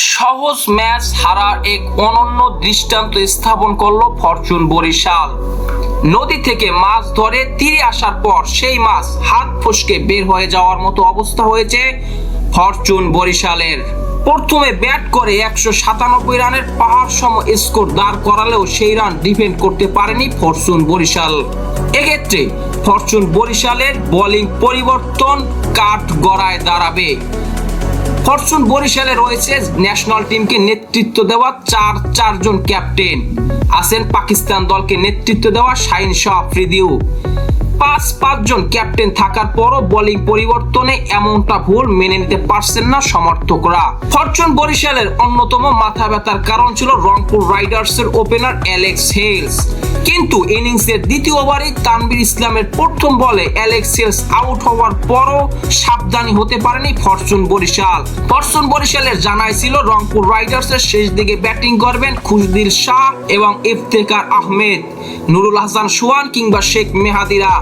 সহজ ম্যাচ হারার এক অনন্য দৃষ্টান্ত স্থাপন করলো ফরচুন বরিশাল। নদী থেকে মাছ ধরে তীরে আসার পর সেই মাছ হাত ফসকে বের হয়ে যাওয়ার মতো অবস্থা হয়েছে ফরচুন বরিশালের। প্রথমে ব্যাট করে 197 রানের পাহাড় সম স্কোর দাঁড় করালেও সেই রান ডিফেন্ড করতে পারেনি ফরচুন বরিশাল। এক্ষেত্রে ফরচুন বরিশালের বোলিং পরিবর্তন কাঠ গড়ায় দাঁড়াবে। ফরচুন বরিশালে রয়েছে ন্যাশনাল টিমকে নেতৃত্ব দেওয়া চারজন ক্যাপ্টেন। আছেন পাকিস্তান দলকে নেতৃত্ব দেওয়া শাহিন শাহ আফ্রিদিও। পাঁচজন ক্যাপ্টেন থাকার পরও বোলিং পরিবর্তনে এমনটা ভুল মেনে নিতে পারছেন না সমর্থকরা। ফরচুন বরিশালের অন্যতম মাথা ব্যথার কারণ ছিল রংপুর রাইডার্সের ওপেনার অ্যালেক্স হেলস। কিন্তু ইনিংসের দ্বিতীয় ওভারে তানভীর ইসলামের প্রথম বলে অ্যালেক্স হেলস আউট হওয়ার পরও সাবধানী হতে পারেনি ফরচুন বরিশাল। ফরচুন বরিশালের জানাই ছিল রংপুর রাইডার্সের শেষ দিকে ব্যাটিং করবেন খুশদিল শাহ এবং ইফতেখার আহমেদ, নুরুল হাসান সোহান কিংবা শেখ মেহাদিরা,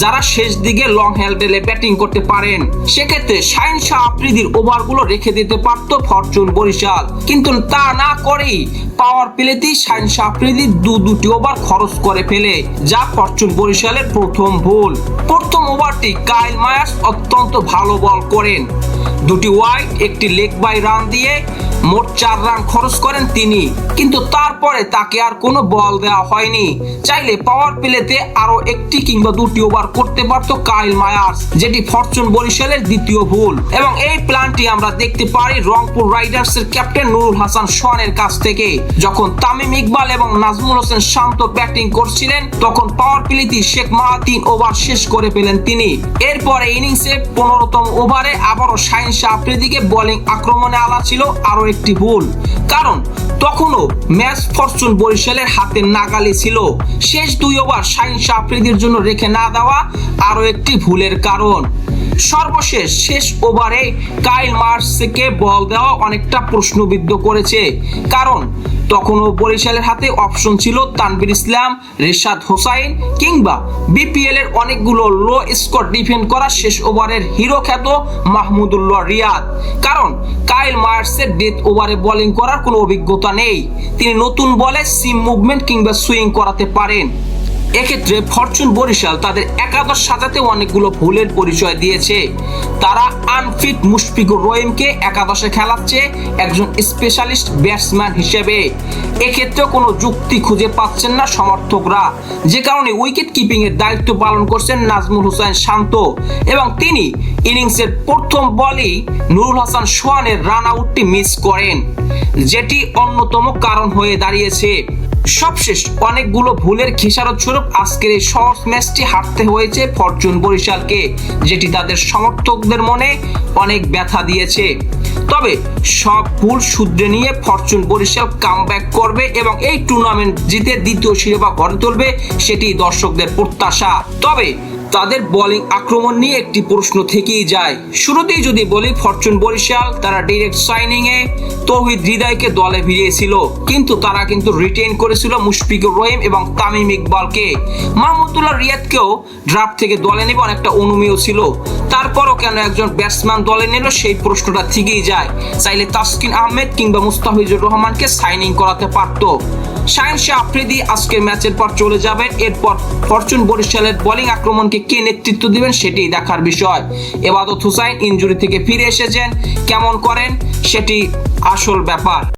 যারা শেষ দিকে লং হ্যান্ডেলে ব্যাটিং করতে পারেন। সেক্ষেত্রে শাহিন শাহ আফ্রিদির ওভারগুলো রেখে দিতে পারত ফরচুন বরিশাল, কিন্তু তা না করেই পাওয়ার প্লেতেই শাহিন শাহ আফ্রিদি দুটি ওভার খরচ করে ফেলে, যা ফরচুন বরিশালের প্রথম ভুল। প্রথম ওভারটি কাইল মায়ার্স অত্যন্ত ভালো বল করেন, দুটি ওয়াইড একটি লেগ বাই রান দিয়ে মোট 4 রান খরচ করেন তিনি, কিন্তু তারপরে তাকে আর কোনো বল দেওয়া হয়নি। চাইলে পাওয়ার প্লেতে আরো একটি কিংবা দুটি ওভার করতে পারত কাইল মায়ার্স, যেটি ফরচুন বরিশালের দ্বিতীয় ভুল। এবং এই প্ল্যানটি আমরা দেখতে পারি রংপুর রাইডার্সের ক্যাপ্টেন নুরুল হাসান সোহানের কাছ থেকে। যখন তামিম ইকবাল এবং নাজমুল হোসেন শান্ত ব্যাটিং করছিলেন, তখন পাওয়ার প্লেতে শেখ মাহা 3 ওভার শেষ করে ফেলেন তিনি। এরপরে ইনিংসে 15তম ওভারে আবারও শাহিন শাহ আফ্রিদিকে বোলিং আক্রমণে আনা ছিল আরো একটি ভুল, কারণ তখনও ম্যাচ ফরচুন বরিশালের হাতে নাগালে ছিল। শেষ 2 ওভার শাহিন শাহ আফ্রিদির জন্য রেখে না দেওয়া আরো একটি ভুলের কারণ। সর্বশেষ শেষ ওভারে কাইল মায়ার্সকে বল দেওয়া অনেকটা প্রশ্নবিদ্ধ করেছে, কারণ তখনও বরিশালের হাতে অপশন ছিল তানভীর ইসলাম, রেশাদ হোসাইন কিংবা বিপিএল এর অনেকগুলো লো স্কোর ডিফেন্ড করা শেষ ওভারের হিরো খ্যাত মাহমুদুল্লাহ রিয়াদ। কারণ কাইল মায়ার্সের ডেথ ওভারে বোলিং করার কোনো অভিজ্ঞতা নেই, তিনি নতুন বলে সিম মুভমেন্ট কিংবা সুইং করাতে পারেন। এক্ষেত্রে ফরচুন বরিশাল তাদের একাদশ সাজাতে অনেকগুলো ভুলের পরিচয় দিয়েছে। তারা আনফিট মুশফিকুর রহিমকে একাদশে খেলাচ্ছে একজন স্পেশালিস্ট ব্যাটসম্যান হিসেবে। এক্ষেত্রে কোনো যুক্তি খুঁজে পাচ্ছেন না সমর্থকরা, যে কারণে উইকেট কিপিং এর দায়িত্ব পালন করছেন নাজমুল হোসেন শান্ত, এবং তিনি ইনিংসের প্রথম বলেই নুরুল হাসান সোহানের রান আউটটি মিস করেন, যেটি অন্যতম কারণ হয়ে দাঁড়িয়েছে। সবশেষ অনেকগুলো ভুলের খেসারত স্বরূপ আজকের এই সহজ ম্যাচটি হারতে হয়েছে ফরচুন বরিশালকে, যেটি তাদের সমর্থকদের মনে অনেক ব্যথা দিয়েছে। তবে সব ভুল শুধরে নিয়ে ফরচুন বরিশাল কামব্যাক করবে এবং এই টুর্নামেন্ট জিতে দ্বিতীয় শিরোপা ঘরে তুলবে, সেটি দর্শকদের প্রত্যাশা। তবে তাদের বোলিং আক্রমণ নিয়ে একটি প্রশ্ন থেকেই যায়। শুরুতেই যদি বলি, ফরচুন বরিশাল তারা ডাইরেক্ট সাইনিং এ তৌহিদ হৃদয়কে দলে ভিড়িয়েছিল, কিন্তু তারা কিন্তু রিটেইন করেছিল মুশফিকুর রহিম এবং তামিম ইকবালকে। মাহমুদুল্লাহ রিয়াদকেও ড্রাফট থেকে দলে নেবে অনেকটা অনুমেয় ছিল, তারপরও কেন একজন ব্যাটসম্যান দলে নিল সেই প্রশ্নটা থেকেই যায়। চাইলে তাসকিন আহমেদ কিংবা মুস্তাফিজুর রহমানকে সাইনিং করাতে পারত। শাহিন শাহ আফ্রিদি আজকের ম্যাচের পর চলে যাবেন, এরপর ফরচুন বরিশালের বোলিং আক্রমণকে কে নেতৃত্ব দিবেন সেটি দেখার বিষয়। এবাদত হুসাইন ইনজুরি থেকে ফিরে এসেছেন, কেমন করেন সেটি আসল ব্যাপার।